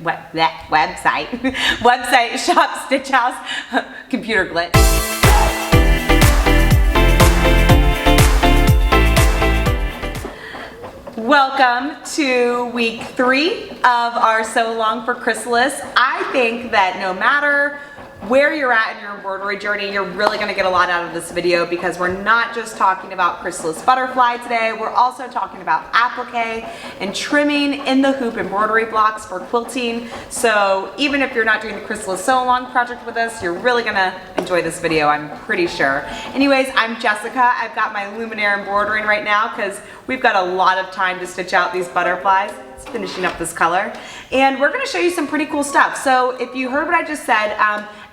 website shop Stitchhouse. Computer glitch. Welcome to week 3 of our Sew Along for Chrysalis. I think that no matter where you're at in your embroidery journey, you're really going to get a lot out of this video, because we're not just talking about Chrysalis butterfly today, we're also talking about applique and trimming in the hoop embroidery blocks for quilting. So even if you're not doing the Chrysalis Sew Along project with us, you're really going to enjoy this video, I'm pretty sure. Anyways, I'm Jessica. I've got my Luminaire embroidering right now because we've got a lot of time to stitch out these butterflies. It's finishing up this color, and we're going to show you some pretty cool stuff. So if you heard what I just said,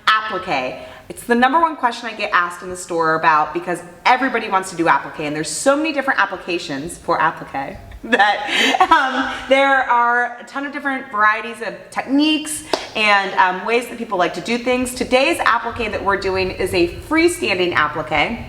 applique. It's the #1 question I get asked in the store about, because everybody wants to do applique, and there's so many different applications for applique that there are a ton of different varieties of techniques and ways that people like to do things. Today's applique that we're doing is a freestanding applique.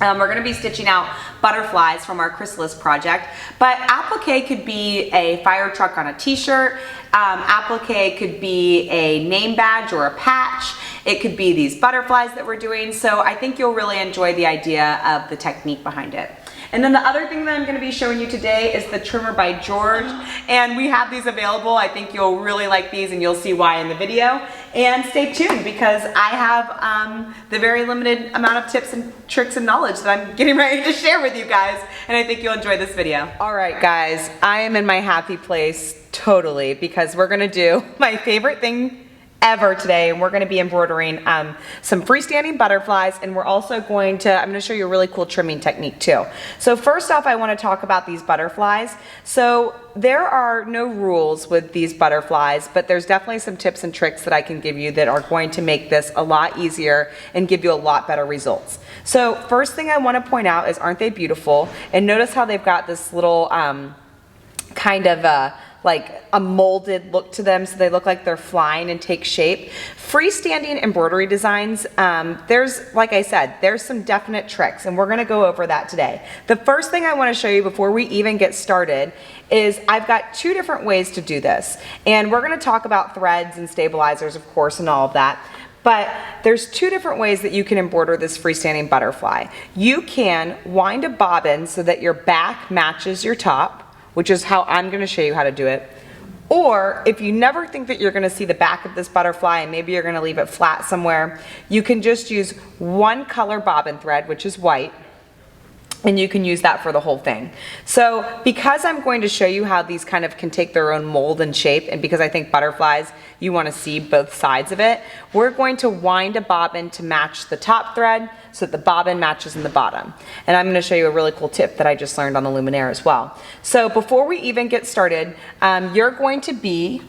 We're going to be stitching out butterflies from our Chrysalis project, but applique could be a fire truck on a t-shirt. Applique could be a name badge or a patch. It could be these butterflies that we're doing. So I think you'll really enjoy the idea of the technique behind it. And then the other thing that I'm going to be showing you today is the trimmer by George, and we have these available. I think you'll really like these, and you'll see why in the video. And stay tuned, because I have the very limited amount of tips and tricks and knowledge that I'm getting ready to share with you guys, and I think you'll enjoy this video. All right, guys, I am in my happy place totally, because we're going to do my favorite thing ever today, and we're going to be embroidering some freestanding butterflies, and we're also I'm going to show you a really cool trimming technique too. So first off, I want to talk about these butterflies. So there are no rules with these butterflies, but there's definitely some tips and tricks that I can give you that are going to make this a lot easier and give you a lot better results. So first thing I want to point out is, aren't they beautiful? And notice how they've got this little kind of like a molded look to them, so they look like they're flying and take shape. Freestanding embroidery designs, there's, like I said, there's some definite tricks, and we're gonna go over that today. The first thing I wanna show you before we even get started is I've got 2 different ways to do this. And we're gonna talk about threads and stabilizers, of course, and all of that. But there's 2 different ways that you can embroider this freestanding butterfly. You can wind a bobbin so that your back matches your top, which is how I'm going to show you how to do it. Or if you never think that you're going to see the back of this butterfly and maybe you're going to leave it flat somewhere, you can just use 1 color bobbin thread, which is white, and you can use that for the whole thing. So because I'm going to show you how these kind of can take their own mold and shape, and because I think butterflies, you want to see both sides of it, we're going to wind a bobbin to match the top thread so that the bobbin matches in the bottom. And I'm going to show you a really cool tip that I just learned on the Luminaire as well. So before we even get started, you're going to be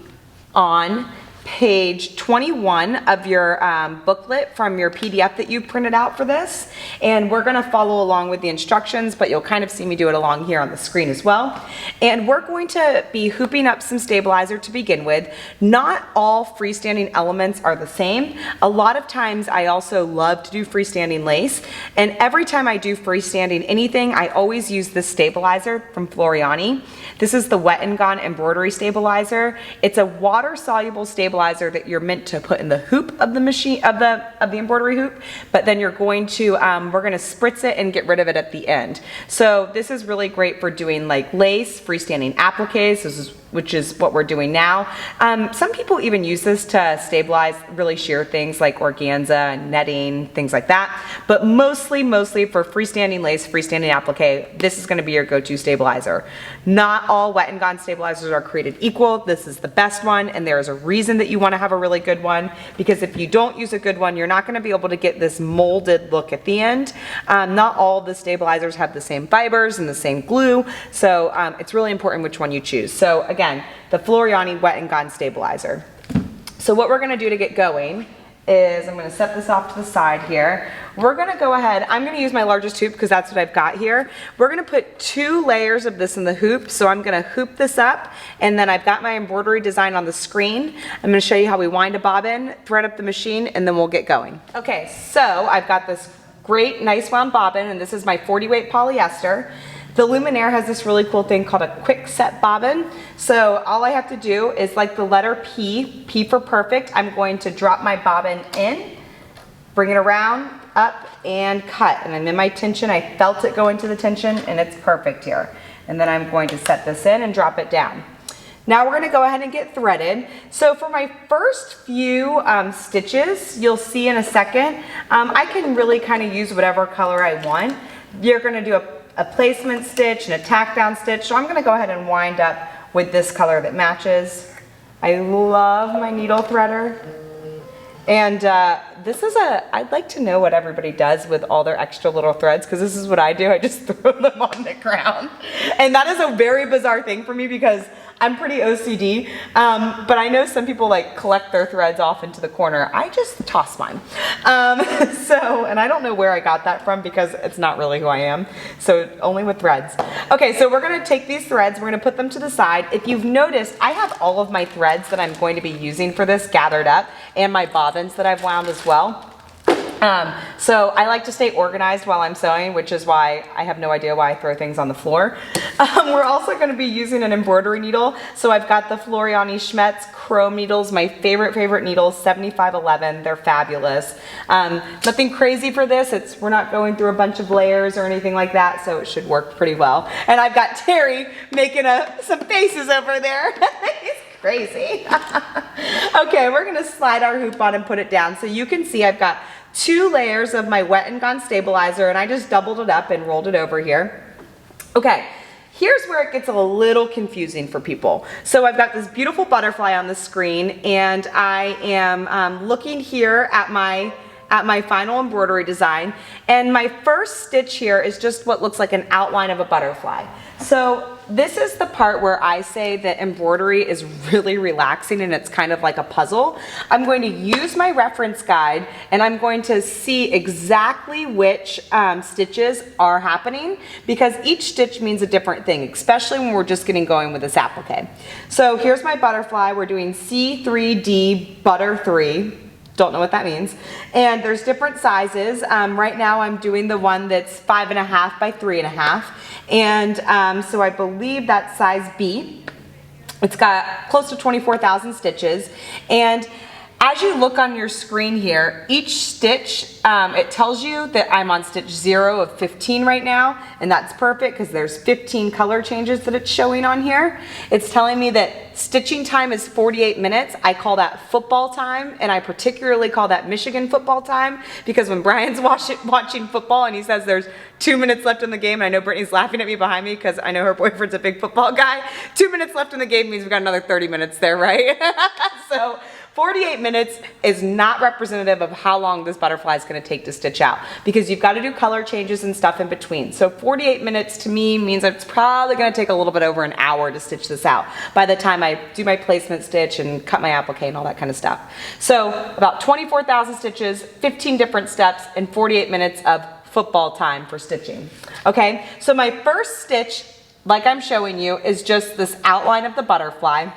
on page 21 of your booklet from your PDF that you printed out for this, and we're going to follow along with the instructions, but you'll kind of see me do it along here on the screen as well. And we're going to be hooping up some stabilizer to begin with. Not all freestanding elements are the same. A lot of times I also love to do freestanding lace, and every time I do freestanding anything, I always use this stabilizer from Floriani. This is the Wet and Gone embroidery stabilizer. It's a water-soluble stabilizer that you're meant to put in the hoop of the machine, of the embroidery hoop, but then you're going to we're going to spritz it and get rid of it at the end. So this is really great for doing like lace, freestanding appliques, which is what we're doing now. Some people even use this to stabilize really sheer things like organza and netting, things like that. But mostly for freestanding lace, freestanding applique, this is going to be your go-to stabilizer. Not all Wet and Gone stabilizers are created equal. This is the best one, and there is a reason that you want to have a really good one, because if you don't use a good one, you're not going to be able to get this molded look at the end. Not all the stabilizers have the same fibers and the same glue, so it's really important which one you choose. So again, the Floriani Wet and Gone stabilizer. So what we're going to do to get going is I'm going to set this off to the side here. We're going to go ahead, I'm going to use my largest hoop because that's what I've got here. We're going to put 2 layers of this in the hoop. So I'm going to hoop this up, and then I've got my embroidery design on the screen. I'm going to show you how we wind a bobbin, thread up the machine, and then we'll get going. Okay, so I've got this great nice wound bobbin, and this is my 40 weight polyester. The Luminaire has this really cool thing called a quick set bobbin. So all I have to do is, like the letter P, P for perfect, I'm going to drop my bobbin in, bring it around, up, and cut. And I'm in my tension. I felt it go into the tension, and it's perfect here. And then I'm going to set this in and drop it down. Now we're going to go ahead and get threaded. So for my first few stitches, you'll see in a second, I can really kind of use whatever color I want. You're going to do a placement stitch and a tack down stitch. So I'm going to go ahead and wind up with this color that matches. I love my needle threader. And I'd like to know what everybody does with all their extra little threads, because this is what I do. I just throw them on the ground. And that is a very bizarre thing for me because I'm pretty OCD, but I know some people like collect their threads off into the corner. I just toss mine. And I don't know where I got that from because it's not really who I am. So only with threads. Okay, so we're gonna take these threads, we're gonna put them to the side. If you've noticed, I have all of my threads that I'm going to be using for this gathered up, and my bobbins that I've wound as well. So I like to stay organized while I'm sewing, which is why I have no idea why I throw things on the floor. We're also going to be using an embroidery needle. So I've got the Floriani Schmetz chrome needles, my favorite needles, 7511. They're fabulous. Nothing crazy for this. We're not going through a bunch of layers or anything like that, so it should work pretty well. And I've got Terry making some faces over there. He's crazy. Okay, we're going to slide our hoop on and put it down. So you can see I've got 2 layers of my Wet and Gone stabilizer, and I just doubled it up and rolled it over here. Okay, here's where it gets a little confusing for people. So I've got this beautiful butterfly on the screen, and I am looking here at my final embroidery design, and my first stitch here is just what looks like an outline of a butterfly. So this is the part where I say that embroidery is really relaxing and it's kind of like a puzzle. I'm going to use my reference guide and I'm going to see exactly which stitches are happening, because each stitch means a different thing, especially when we're just getting going with this applique. So here's my butterfly. We're doing C3D butter 3. Don't know what that means. And there's different sizes. Right now I'm doing the one that's 5.5 by 3.5. And so I believe that's size B. It's got close to 24,000 stitches. And as you look on your screen here, each stitch, it tells you that I'm on stitch 0 of 15 right now, and that's perfect because there's 15 color changes that it's showing on here. It's telling me that stitching time is 48 minutes. I call that football time, and I particularly call that Michigan football time, because when Brian's watching football and he says there's 2 minutes left in the game, and I know Brittany's laughing at me behind me because I know her boyfriend's a big football guy. 2 minutes left in the game means we've got another 30 minutes there, right? So 48 minutes is not representative of how long this butterfly is going to take to stitch out, because you've got to do color changes and stuff in between. So 48 minutes to me means it's probably going to take a little bit over an hour to stitch this out by the time I do my placement stitch and cut my applique and all that kind of stuff. So about 24,000 stitches, 15 different steps, and 48 minutes of football time for stitching. Okay, so my first stitch, like I'm showing you, is just this outline of the butterfly.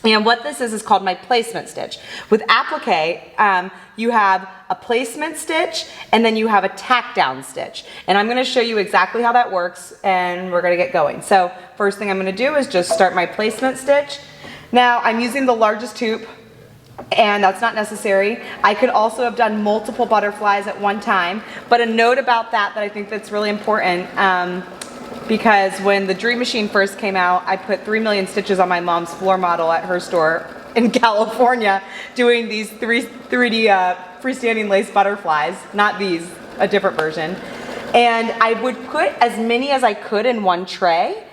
And what this is called my placement stitch. With applique, you have a placement stitch and then you have a tack down stitch. And I'm gonna show you exactly how that works, and we're gonna get going. So first thing I'm gonna do is just start my placement stitch. Now I'm using the largest hoop, and that's not necessary. I could also have done multiple butterflies at one time, but a note about that I think that's really important, because when the Dream Machine first came out, I put 3 million stitches on my mom's floor model at her store in California, doing these 3D freestanding lace butterflies, not these, a different version. And I would put as many as I could in one tray.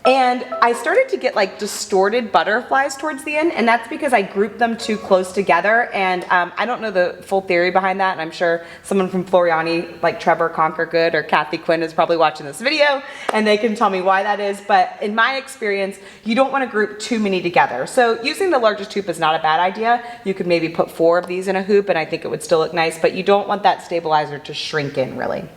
And I started to get like distorted butterflies towards the end, and that's because I grouped them too close together. And I don't know the full theory behind that, and I'm sure someone from Floriani, like Trevor Conquergood or Kathy Quinn, is probably watching this video, and they can tell me why that is. But in my experience, you don't want to group too many together. So using the largest hoop is not a bad idea. You could maybe put 4 of these in a hoop, and I think it would still look nice, but you don't want that stabilizer to shrink in really.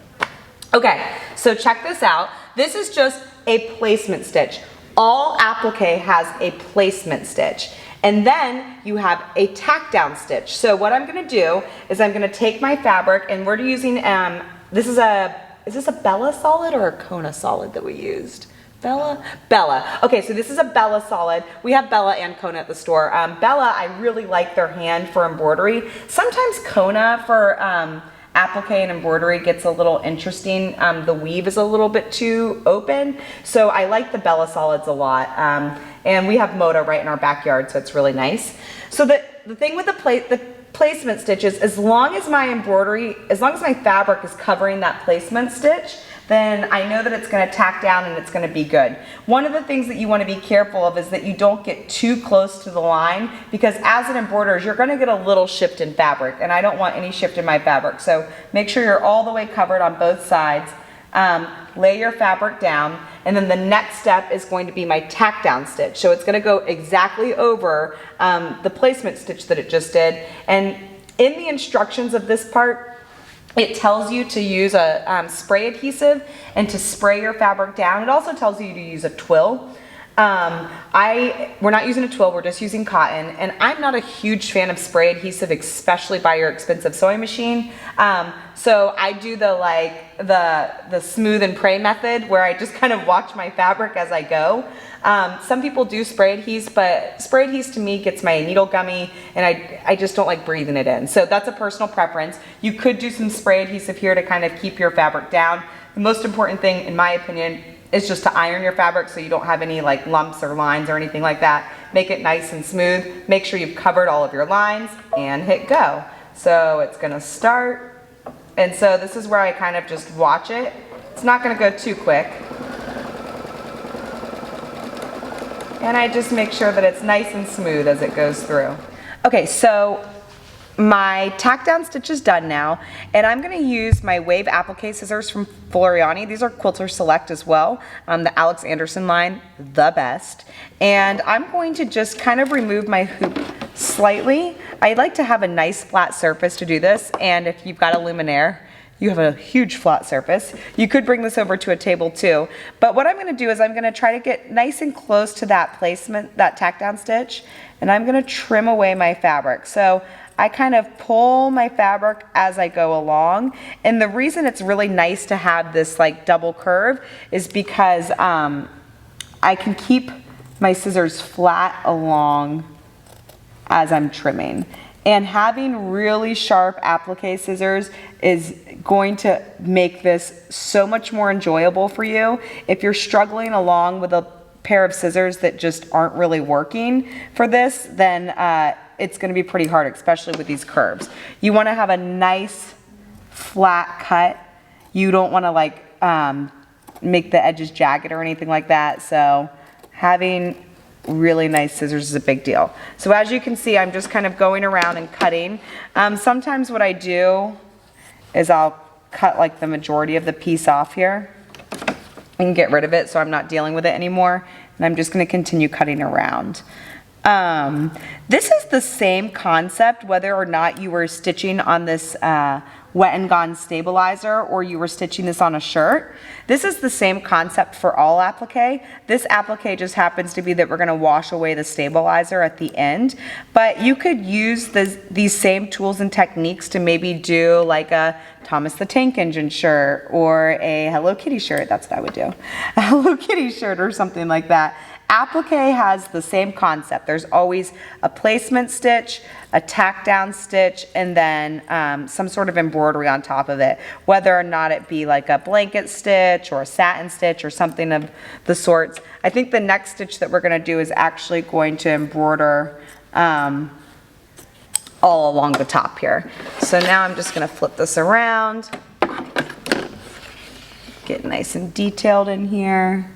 Okay, so check this out. This is just a placement stitch. All applique has a placement stitch. And then you have a tack down stitch. So what I'm gonna do is I'm gonna take my fabric, and we're using, this is a is this a Bella solid or a Kona solid that we used? Bella. Okay, so this is a Bella solid. We have Bella and Kona at the store. Bella, I really like their hand for embroidery. Sometimes Kona for applique and embroidery gets a little interesting. The weave is a little bit too open, so I like the Bella solids a lot. And we have Moda right in our backyard, so it's really nice. So the thing with the placement stitches, as long as my fabric is covering that placement stitch, then I know that it's going to tack down and it's going to be good. One of the things that you want to be careful of is that you don't get too close to the line, because as it embroiders, you're going to get a little shift in fabric, and I don't want any shift in my fabric. So make sure you're all the way covered on both sides. Lay your fabric down, and then the next step is going to be my tack down stitch. So it's going to go exactly over the placement stitch that it just did. And in the instructions of this part, it tells you to use a spray adhesive and to spray your fabric down. It also tells you to use a twill. We're not using a twill, we're just using cotton, and I'm not a huge fan of spray adhesive, especially by your expensive sewing machine. So I do the smooth and pray method, where I just kind of watch my fabric as I go. Some people do spray adhesive, but spray adhesive to me gets my needle gummy, and I just don't like breathing it in. So that's a personal preference. You could do some spray adhesive here to kind of keep your fabric down. The most important thing, in my opinion, is just to iron your fabric so you don't have any like lumps or lines or anything like that. Make it nice and smooth. Make sure you've covered all of your lines and hit go. So it's gonna start. And so this is where I kind of just watch it. It's not gonna go too quick. And I just make sure that it's nice and smooth as it goes through. Okay, so my tack down stitch is done now, and I'm going to use my wave applique scissors from Floriani. These are Quilter Select as well, the Alex Anderson line, the best. And I'm going to just kind of remove my hoop slightly. I like to have a nice flat surface to do this, and if you've got a Luminaire, you have a huge flat surface. You could bring this over to a table too. But what I'm going to do is I'm going to try to get nice and close to that placement, that tack down stitch, and I'm going to trim away my fabric. So I kind of pull my fabric as I go along, and the reason it's really nice to have this like double curve is because I can keep my scissors flat along as I'm trimming. And having really sharp applique scissors is going to make this so much more enjoyable for you. If you're struggling along with a pair of scissors that just aren't really working for this, then it's going to be pretty hard, especially with these curves. You want to have a nice flat cut. You don't want to like make the edges jagged or anything like that. So having really nice scissors is a big deal. So as you can see, I'm just kind of going around and cutting. Sometimes what I do is I'll cut like the majority of the piece off here and get rid of it so I'm not dealing with it anymore. And I'm just going to continue cutting around. This is the same concept whether or not you were stitching on this Wet and Gone stabilizer or you were stitching this on a shirt. This is the same concept for all applique. This applique just happens to be that we're going to wash away the stabilizer at the end, but you could use these same tools and techniques to maybe do like a Thomas the Tank Engine shirt or a Hello Kitty shirt. That's what I would do. A Hello Kitty shirt or something like that. Applique has the same concept. There's always a placement stitch, a tack down stitch, and then some sort of embroidery on top of it, whether or not it be like a blanket stitch or a satin stitch or something of the sorts. I think the next stitch that we're going to do is actually going to embroider all along the top here. So now I'm just going to flip this around, get nice and detailed in here.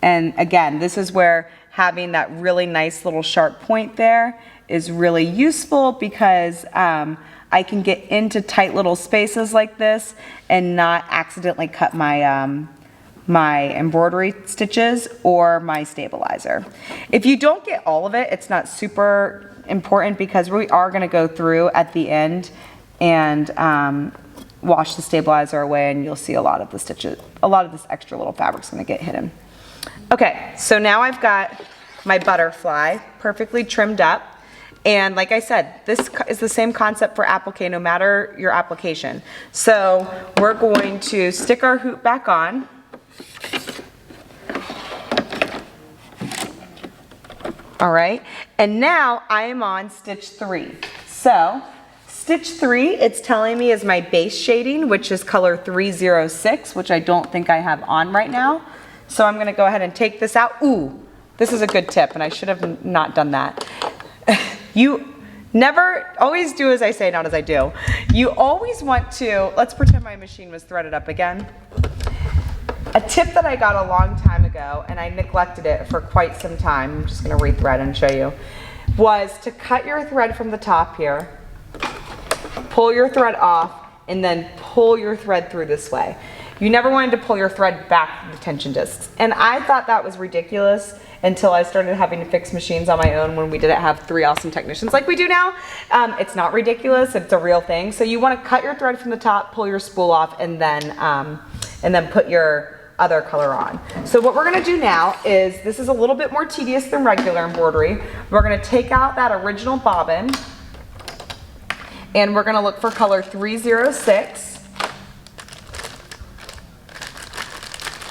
And again, this is where having that really nice little sharp point there is really useful because I can get into tight little spaces like this and not accidentally cut my my embroidery stitches or my stabilizer. If you don't get all of it, it's not super important because we are going to go through at the end and wash the stabilizer away, and you'll see a lot of the stitches, a lot of this extra little fabric's going to get hidden. Okay, so now I've got my butterfly perfectly trimmed up, And like I said, this is the same concept for applique no matter your application. So we're going to stick our hoop back on. All right, and now I am on stitch 3. So stitch 3, it's telling me is my base shading, which is color 306, which I don't think I have on right now. So I'm gonna go ahead and take this out. Ooh, this is a good tip, and I should have not done that. You never, always do as I say, not as I do. You always want to, let's pretend my machine was threaded up again. A tip that I got a long time ago, and I neglected it for quite some time, I'm just gonna rethread and show you, was to cut your thread from the top here, pull your thread off, and then pull your thread through this way. You never wanted to pull your thread back from the tension discs. And I thought that was ridiculous until I started having to fix machines on my own when we didn't have 3 awesome technicians like we do now. It's not ridiculous, it's a real thing. So you wanna cut your thread from the top, pull your spool off, and then put your other color on. So what we're gonna do now is, this is a little bit more tedious than regular embroidery. We're gonna take out that original bobbin, and we're gonna look for color 306,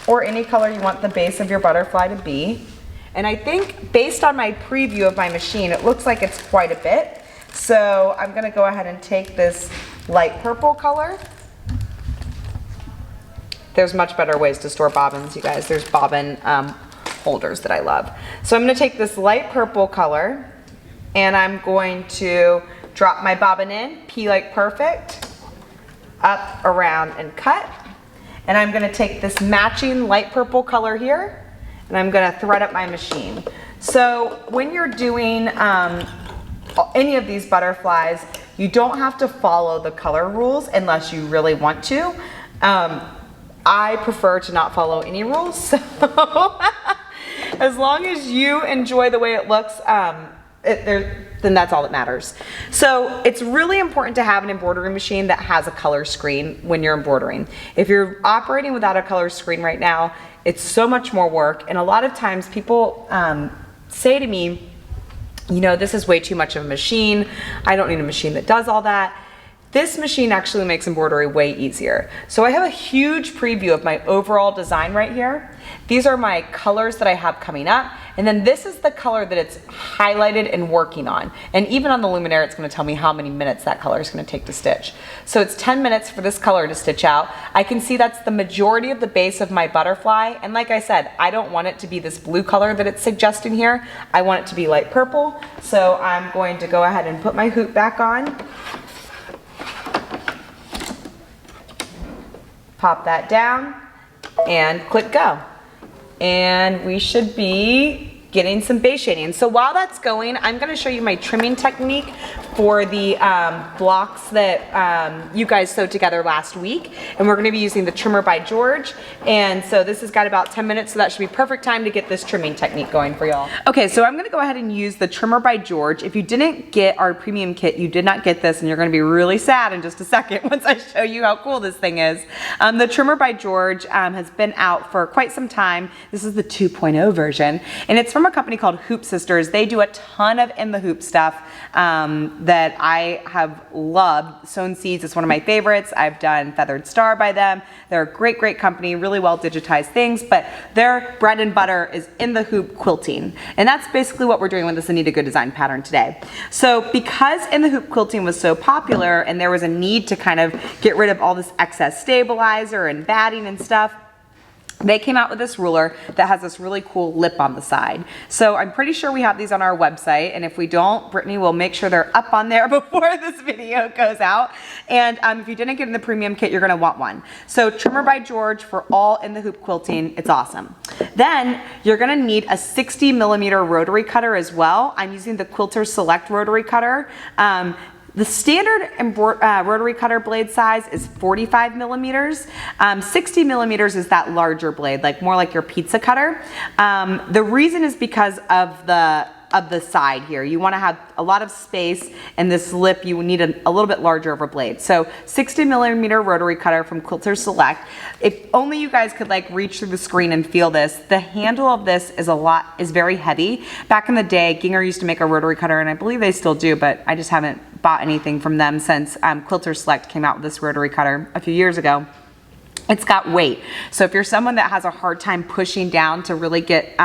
or any color you want the base of your butterfly to be. And I think based on my preview of my machine, it looks like it's quite a bit. So I'm gonna go ahead and take this light purple color. There's much better ways to store bobbins, you guys. There's bobbin holders that I love. So I'm gonna take this light purple color, and I'm going to drop my bobbin in, pea like perfect, up, around, and cut. And I'm gonna take this matching light purple color here, and I'm gonna thread up my machine. So when you're doing any of these butterflies, you don't have to follow the color rules unless you really want to. I prefer to not follow any rules, so as long as you enjoy the way it looks, then that's all that matters. So it's really important to have an embroidery machine that has a color screen when you're embroidering. If you're operating without a color screen right now, it's so much more work, and a lot of times people say to me, you know, this is way too much of a machine. I don't need a machine that does all that. This machine actually makes embroidery way easier. So I have a huge preview of my overall design right here. These are my colors that I have coming up, and then this is the color that it's highlighted and working on. And even on the Luminaire, it's gonna tell me how many minutes that color is gonna take to stitch. So it's 10 minutes for this color to stitch out. I can see that's the majority of the base of my butterfly, and like I said, I don't want it to be this blue color that it's suggesting here. I want it to be light purple. So I'm going to go ahead and put my hoop back on. Pop that down and click go. And we should be getting some base shading. So while that's going, I'm gonna show you my trimming technique for the blocks that you guys sewed together last week. And we're gonna be using the trimmer by George. And so this has got about 10 minutes, so that should be perfect time to get this trimming technique going for y'all. Okay, so I'm gonna go ahead and use the trimmer by George. If you didn't get our premium kit, you did not get this, and you're gonna be really sad in just a second once I show you how cool this thing is. The trimmer by George has been out for quite some time. This is the 2.0 version, and it's from a company called Hoop Sisters. They do a ton of in the hoop stuff that I have loved. Sewn Seeds is one of my favorites. I've done Feathered Star by them. They're a great, great company, really well digitized things, but their bread and butter is in the hoop quilting. And that's basically what we're doing with this Anita Gooddesign pattern today. So because in the hoop quilting was so popular and there was a need to kind of get rid of all this excess stabilizer and batting and stuff, they came out with this ruler that has this really cool lip on the side. So I'm pretty sure we have these on our website, and if we don't, Brittany will make sure they're up on there before this video goes out. And if you didn't get in the premium kit, you're gonna want one. So trimmer by George for all in the hoop quilting, it's awesome. Then you're gonna need a 60mm rotary cutter as well. I'm using the Quilter Select rotary cutter. The standard rotary cutter blade size is 45mm. 60mm is that larger blade, like more like your pizza cutter. The reason is because of the of the side here. You want to have a lot of space, and this lip you need a little bit larger of a blade. So 60mm rotary cutter from Quilter Select. If only you guys could like reach through the screen and feel this. The handle of this is very heavy. Back in the day, Ginger used to make a rotary cutter, and I believe they still do, but I just haven't bought anything from them since Quilter Select came out with this rotary cutter a few years ago. It's got weight. So if you're someone that has a hard time pushing down to really get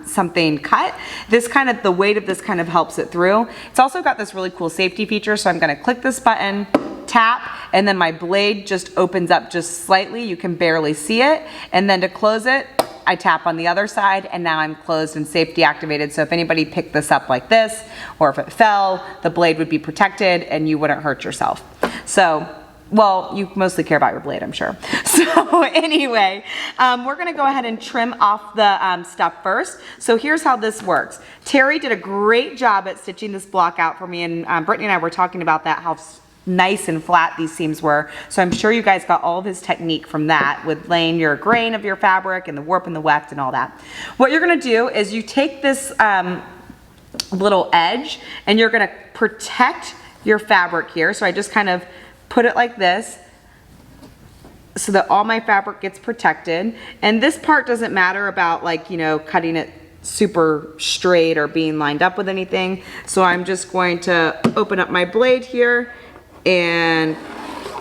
something cut, the weight of this kind of helps it through. It's also got this really cool safety feature. So I'm gonna click this button, tap, and then my blade just opens up just slightly. You can barely see it. And then to close it, I tap on the other side, and now I'm closed and safety activated. So if anybody picked this up like this, or if it fell, the blade would be protected and you wouldn't hurt yourself. So, well, you mostly care about your blade, I'm sure. So anyway, we're gonna go ahead and trim off the stuff first. So here's how this works. Terry did a great job at stitching this block out for me, and Brittany and I were talking about that, how nice and flat these seams were. So I'm sure you guys got all of his technique from that, with laying your grain of your fabric and the warp and the weft and all that. What you're gonna do is you take this little edge and you're gonna protect your fabric here. So I just kind of put it like this so that all my fabric gets protected. And this part doesn't matter about, like, you know, cutting it super straight or being lined up with anything. So I'm just going to open up my blade here and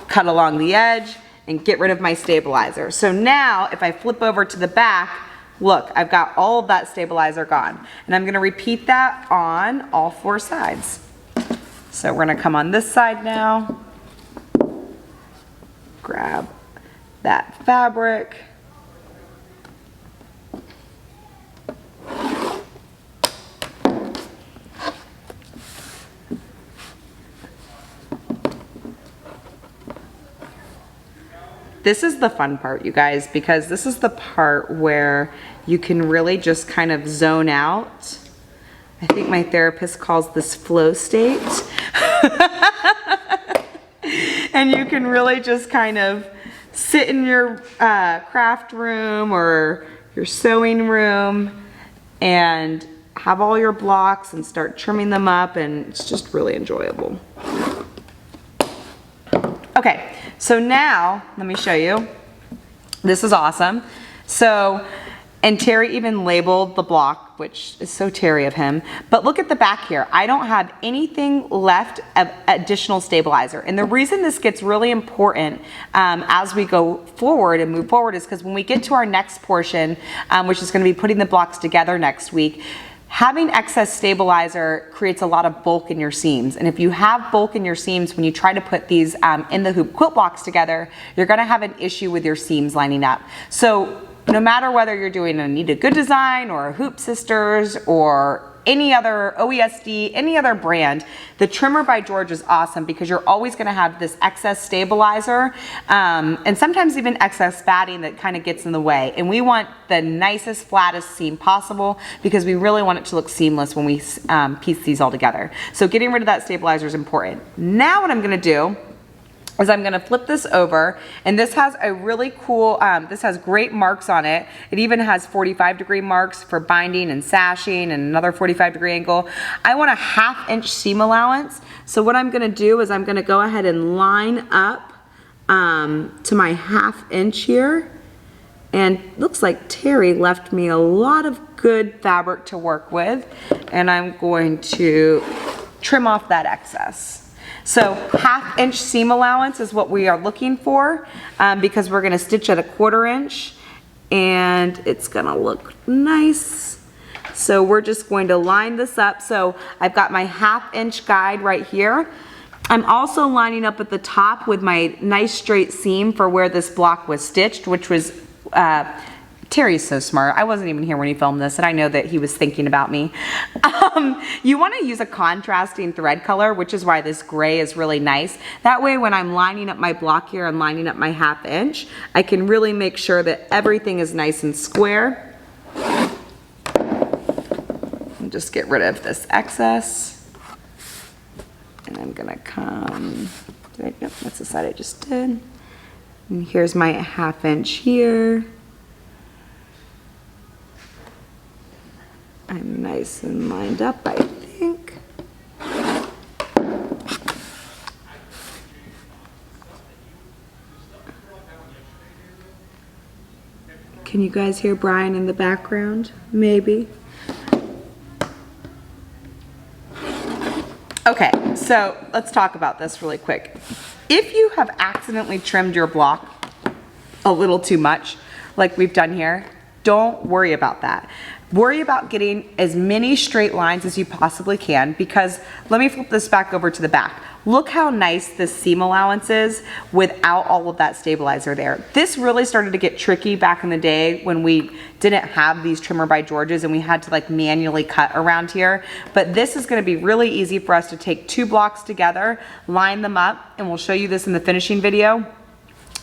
cut along the edge and get rid of my stabilizer. So now if I flip over to the back, look, I've got all of that stabilizer gone. And I'm gonna repeat that on all 4 sides. So we're gonna come on this side now, grab that fabric, this is the fun part, you guys, because this is the part where you can really just kind of zone out. I think my therapist calls this flow state. And you can really just kind of sit in your craft room or your sewing room and have all your blocks and start trimming them up, and it's just really enjoyable. Okay, so now let me show you. This is awesome. So, and Terry even labeled the block, which is so Terry of him. But look at the back here. I don't have anything left of additional stabilizer. And the reason this gets really important as we go forward and move forward is because when we get to our next portion, which is going to be putting the blocks together next week, having excess stabilizer creates a lot of bulk in your seams. And if you have bulk in your seams, when you try to put these in the hoop quilt blocks together, you're gonna have an issue with your seams lining up. So no matter whether you're doing an Anita Gooddesign or a Hoop Sisters or any other OESD, any other brand, the Trimmer by George is awesome because you're always gonna have this excess stabilizer and sometimes even excess batting that kind of gets in the way. And we want the nicest, flattest seam possible because we really want it to look seamless when we piece these all together. So getting rid of that stabilizer is important. Now what I'm gonna do is I'm gonna flip this over, and this has a really cool, this has great marks on it. It even has 45-degree marks for binding and sashing and another 45-degree angle. I want a 1/2 inch seam allowance. So what I'm gonna do is I'm gonna go ahead and line up to my 1/2 inch here. And looks like Terry left me a lot of good fabric to work with. And I'm going to trim off that excess. So 1/2 inch seam allowance is what we are looking for because we're gonna stitch at a 1/4 inch and it's gonna look nice. So we're just going to line this up. So I've got my 1/2 inch guide right here. I'm also lining up at the top with my nice straight seam for where this block was stitched, which was, Terry's so smart. I wasn't even here when he filmed this, and I know that he was thinking about me. You want to use a contrasting thread color, which is why this gray is really nice. That way when I'm lining up my block here and lining up my 1/2 inch, I can really make sure that everything is nice and square. And just get rid of this excess. And I'm gonna come, yep, that's the side I just did. And here's my 1/2 inch here. I'm nice and lined up, I think. Can you guys hear Brian in the background? Maybe. Okay, so let's talk about this really quick. If you have accidentally trimmed your block a little too much, like we've done here, don't worry about that. Worry about getting as many straight lines as you possibly can, because let me flip this back over to the back. Look how nice this seam allowance is without all of that stabilizer there. This really started to get tricky back in the day when we didn't have these trimmer by Georges and we had to like manually cut around here. But this is gonna be really easy for us to take 2 blocks together, line them up, and we'll show you this in the finishing video,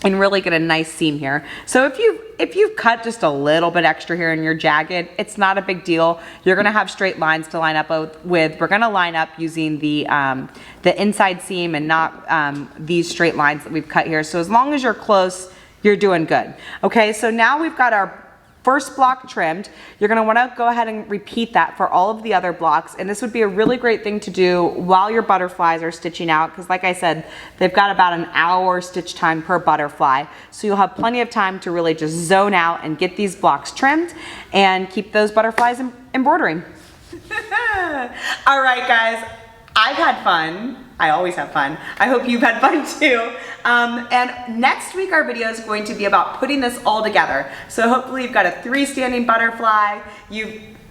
and really get a nice seam here. So if you've cut just a little bit extra here and you're jagged, it's not a big deal. You're gonna have straight lines to line up with. We're gonna line up using the inside seam and not these straight lines that we've cut here. So as long as you're close, you're doing good. Okay, so now we've got our first block trimmed. You're gonna wanna go ahead and repeat that for all of the other blocks, and this would be a really great thing to do while your butterflies are stitching out, because like I said, they've got about an hour stitch time per butterfly. So you'll have plenty of time to really just zone out and get these blocks trimmed and keep those butterflies embroidering. All right, guys, I've had fun. I always have fun. I hope you've had fun too. And next week our video is going to be about putting this all together. So hopefully you've got a freestanding butterfly,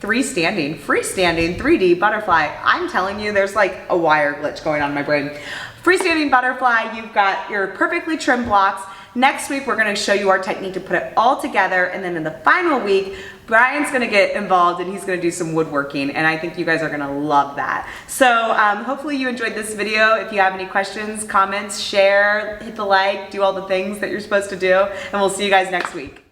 freestanding 3D butterfly. I'm telling you, there's like a wire glitch going on in my brain. Freestanding butterfly, you've got your perfectly trimmed blocks. Next week, we're gonna show you our technique to put it all together, and then in the final week, Brian's gonna get involved and he's gonna do some woodworking, and I think you guys are gonna love that. So hopefully you enjoyed this video. If you have any questions, comments, share, hit the like, do all the things that you're supposed to do, and we'll see you guys next week.